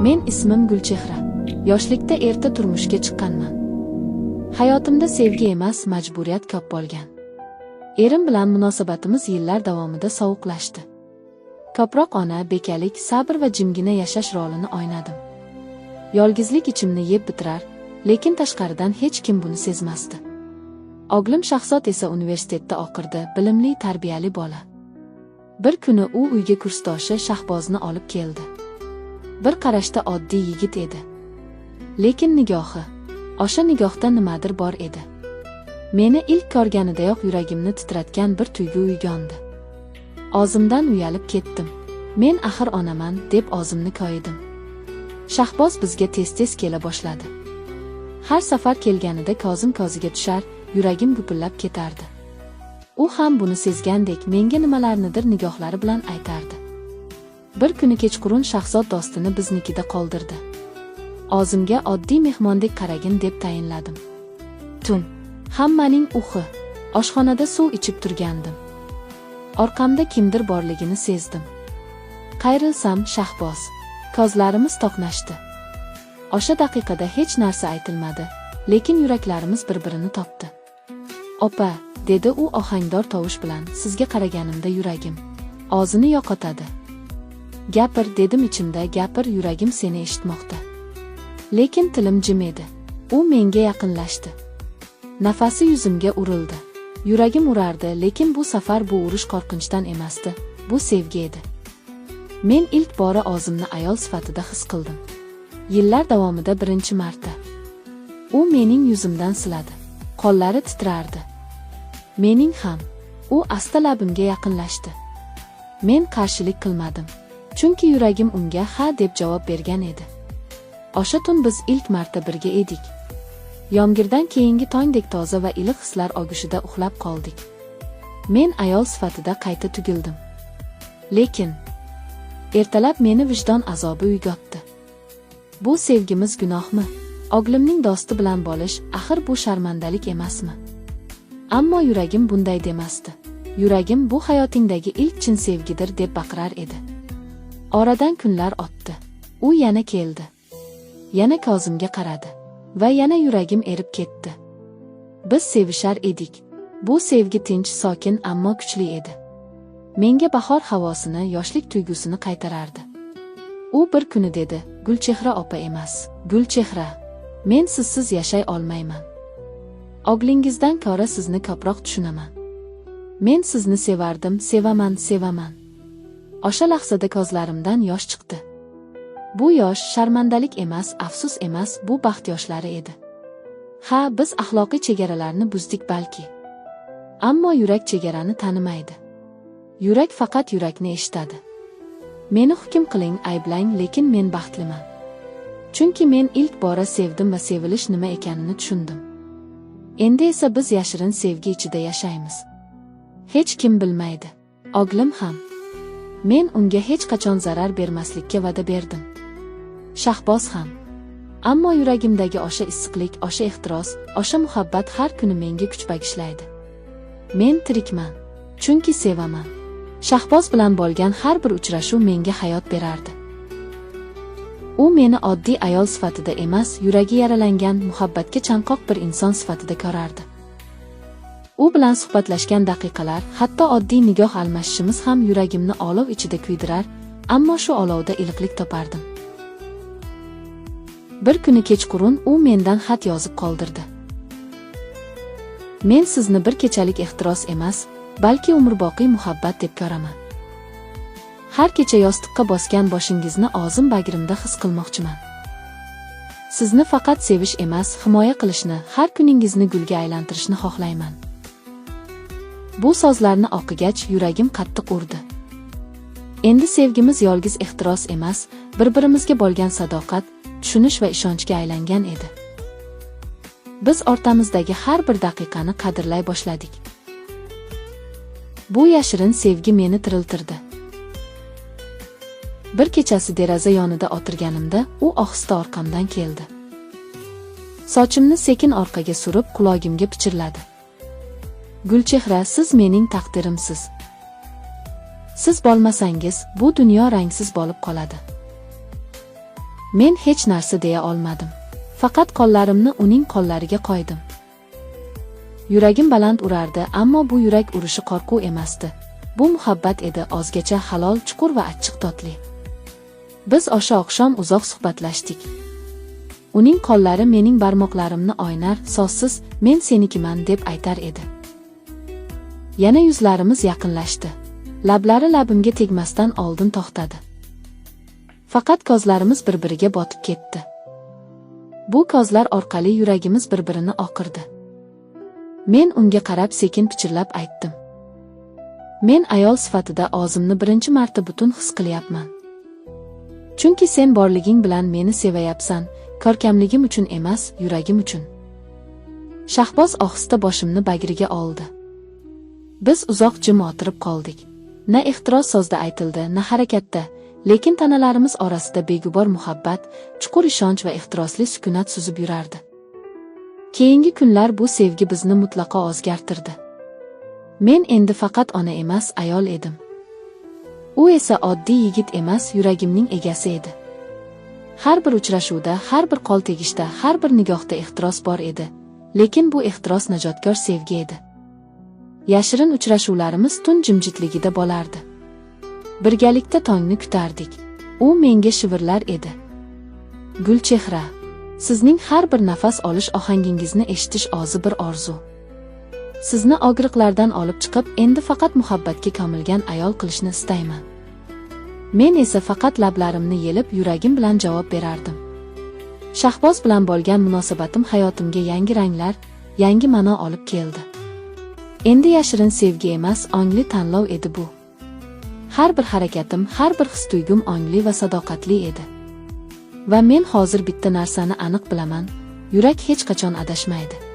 Men ismim Gulchehra. Yoshlikda erta turmushga chiqqanman. Hayotimda sevgi emas, majburiyat ko'p bo'lgan. Erim bilan munosabatimiz yillar davomida sovuqlashdi. Ko'proq ona, bekalik, sabr va jimgina yashash rolini o'ynadim. Yolg'izlik ichimni yeb bitirar, lekin tashqaridan hech kim buni sezmasdi. O'g'lim Shahzod esa universitetda o'qirdi, bilimli, tarbiyali bola. Bir kuni u uyga kursdoshi Shahbozni olib keldi. Bir qarashda oddiy yigit edi. Lekin nigohi, o'sha nigohda nimadir bor edi. Meni ilk ko'rganidayoq yuragimni titratgan bir tuyg'u uyg'ondi. O'zimdan uyalib ketdim. Men axir onaman deb o'zimni koyidim. Shahboz bizga tez-tez kela boshladi. Har safar kelganida ko'zim ko'ziga tushar, yuragim gupillab ketardi. U ham buni sezgandek menga nimalarnidir nigohlari bilan aytardi. Bir kuni kechqurun Shahzod do'stini biznikida qoldirdi. O'zimga oddiy mehmondek qaragin deb tayinladim. Tun, hammaning uxi, oshxonada suv ichib turgandim. Orqamda kimdir borligini sezdim. Qayrilsam Shahboz. Ko'zlarimiz to'qnashdi. O'sha daqiqada hech narsa aytilmadi, lekin yuraklarimiz bir-birini topdi. "Opa", dedi u ohangdor tovush bilan, "sizga qaraganimda yuragim o'zini yo'qotadi." "Gapir", dedim ichimda, "gapir, yuragim seni eshitmoqda." Lekin tilim jim edi. U menga yaqinlashdi. Nafasi yuzimga urildi. Yuragim urardi, lekin bu safar bu urish qo'rqinchdan emasdi, bu sevgi edi. Men ilk bora o'zimni ayol sifatida his qildim. Yillar davomida birinchi marta. U mening yuzimdan siladi. Qo'llari titrardi. Mening ham. U asta labimga yaqinlashdi. Men qarshilik qilmadim, chunki yuragim unga ha deb javob bergan edi. O'sha tun biz ilk marta birga edik. Yomg'irdan keyingi tongdek toza va iliq hislar og'ushida uxlab qoldik. Men ayol sifatida qayta tugildim. Lekin ertalab meni vijdon azobi uyg'otdi. Bu sevgimiz gunohmi? O'g'limning do'sti bilan bo'lish, axir bu sharmandalik emasmi? Ammo yuragim bunday demasdi. Yuragim bu hayotingdagi ilk chin sevgidir deb baqirar edi. Oradan kunlar o'tdi. U yana keldi. Yana ko'zimga qaradi va yana yuragim erib ketdi. Biz sevishar edik. Bu sevgi tinch, sokin, ammo kuchli edi. Menga bahor havosini, yoshlik tuyg'usini qaytarardi. U bir kuni dedi, "Gulchehra opa emas, Gulchehra, men sizsiz yashay olmayman. O'g'lingizdan ko'ra sizni ko'proq tushunaman. Men sizni sevardim, sevaman." O'sha lahzada ko'zlarimdan yosh chiqdi. Bu yosh sharmandalik emas, afsus emas, bu baxt yoshlari edi. Ha, biz axloqiy chegaralarni buzdik balki. Ammo yurak chegarani tanimaydi. Yurak faqat yurakni eshitadi. Meni hukm qiling, ayblang, lekin men baxtliman. Chunki men ilk bora sevdim va sevilish nima ekanini tushundim. Endi esa biz yashirin sevgi ichida yashaymiz. Hech kim bilmaydi. O'g'lim ham. Men unga hech qachon zarar bermaslikka va'da berdim. Shahboz ham. Ammo yuragimdagi o'sha issiqlik, o'sha ehtiros, o'sha muhabbat har kuni menga kuch bag'ishlaydi. Men tirikman, chunki sevaman. Shahboz bilan bo'lgan har bir uchrashuv menga hayot berardi. U meni oddiy ayol sifatida emas, yuragi yaralangan, muhabbatga chanqoq bir inson sifatida ko'rardi. U bilan suhbatlashgan daqiqalar, hatto oddiy nigoh almashishimiz ham yuragimni olov ichida kuydirar, ammo shu olovda iliqlik topardim. Bir kuni kechqurun u mendan xat yozib qoldirdi. "Men sizni bir kechalik ehtiros emas, balki umrboqiy muhabbat deb ko'raman. Har kecha yostiqqa bosgan boshingizni o'zim bag'rimda his qilmoqchiman. Sizni faqat sevish emas, himoya qilishni, har kuningizni gulga aylantirishni xohlayman." Bu so'zlarni o'qigach yuragim qattiq urdi. Endi sevgimiz yolg'iz ehtiros emas, bir-birimizga bo'lgan sadoqat, tushunish va ishonchga aylangan edi. Biz o'rtamizdagi har bir daqiqani qadrlay boshladik. Bu yashirin sevgi meni tiriltirdi. Bir kechasi deraza yonida o'tirganimda u ohista orqamdan keldi. Sochimni sekin orqaga surib qulog'imga pichirladi. "Gulchehra, siz mening taqdirimsiz. Siz bo'lmasangiz, bu dunyo rangsiz bo'lib qoladi." Men hech narsa deya olmadim. Faqat qo'llarimni uning qo'llariga qo'ydim. Yuragim baland urardi, ammo bu yurak urishi qo'rquv emasdi. Bu muhabbat edi, ozgacha halol, chuqur va achchiq totli. Biz o'sha oqshom uzoq suhbatlashdik. Uning qo'llari mening barmoqlarimni o'ynar, so'zsiz men senikiman deb aytar edi. Yana yuzlarimiz yaqinlashdi. Lablari labimga tegmasdan oldin to'xtadi. Faqat ko'zlarimiz bir-biriga botib ketdi. Bu ko'zlar orqali yuragimiz bir-birini oqirdi. Men unga qarab sekin pichirlab aytdim. Men ayol sifatida o'zimni birinchi marta butun his qilyapman. Chunki sen borliging bilan meni sevayapsan, ko'rkamligim uchun emas, yuragim uchun. Shahboz ohista boshimni bagriga oldi. Biz uzoq jim o'tirib qoldik. Na ehtiroz so'zda aytildi, na harakatda, lekin tanalarimiz orasida begubor muhabbat, chuqur ishonch va ehtirosli sukunat suzib yurardi. Keyingi kunlar bu sevgi bizni mutlaqo o'zgartirdi. Men endi faqat ona emas, ayol edim. U esa oddiy yigit emas, yuragimning egasi edi. Har bir uchrashuvda, har bir qo'l tegishda, har bir nigohda ehtiros bor edi, lekin bu ehtiros najotkor sevgi edi. Yashirin uchrashuvlarimiz tun jimjitligida bo'lardi. Birgalikda tongni kutardik. U menga shivirlar edi. Gulchehra, sizning har bir nafas olish ohangingizni eshitish o'zi bir orzu. Sizni og'riqlardan olib chiqib, endi faqat muhabbatga ko'milgan ayol qilishni istayman. Men esa faqat lablarimni yelib, yuragim bilan javob berardim. Shahboz bilan bo'lgan munosabatim hayotimga yangi ranglar, yangi ma'no olib keldi. Endi yashirin sevgi emas, ongli tanlov edi bu. Har bir harakatim, har bir his-tuyg'um ongli va sadoqatli edi. Va men hozir bitta narsani aniq bilaman, yurak hech qachon adashmaydi.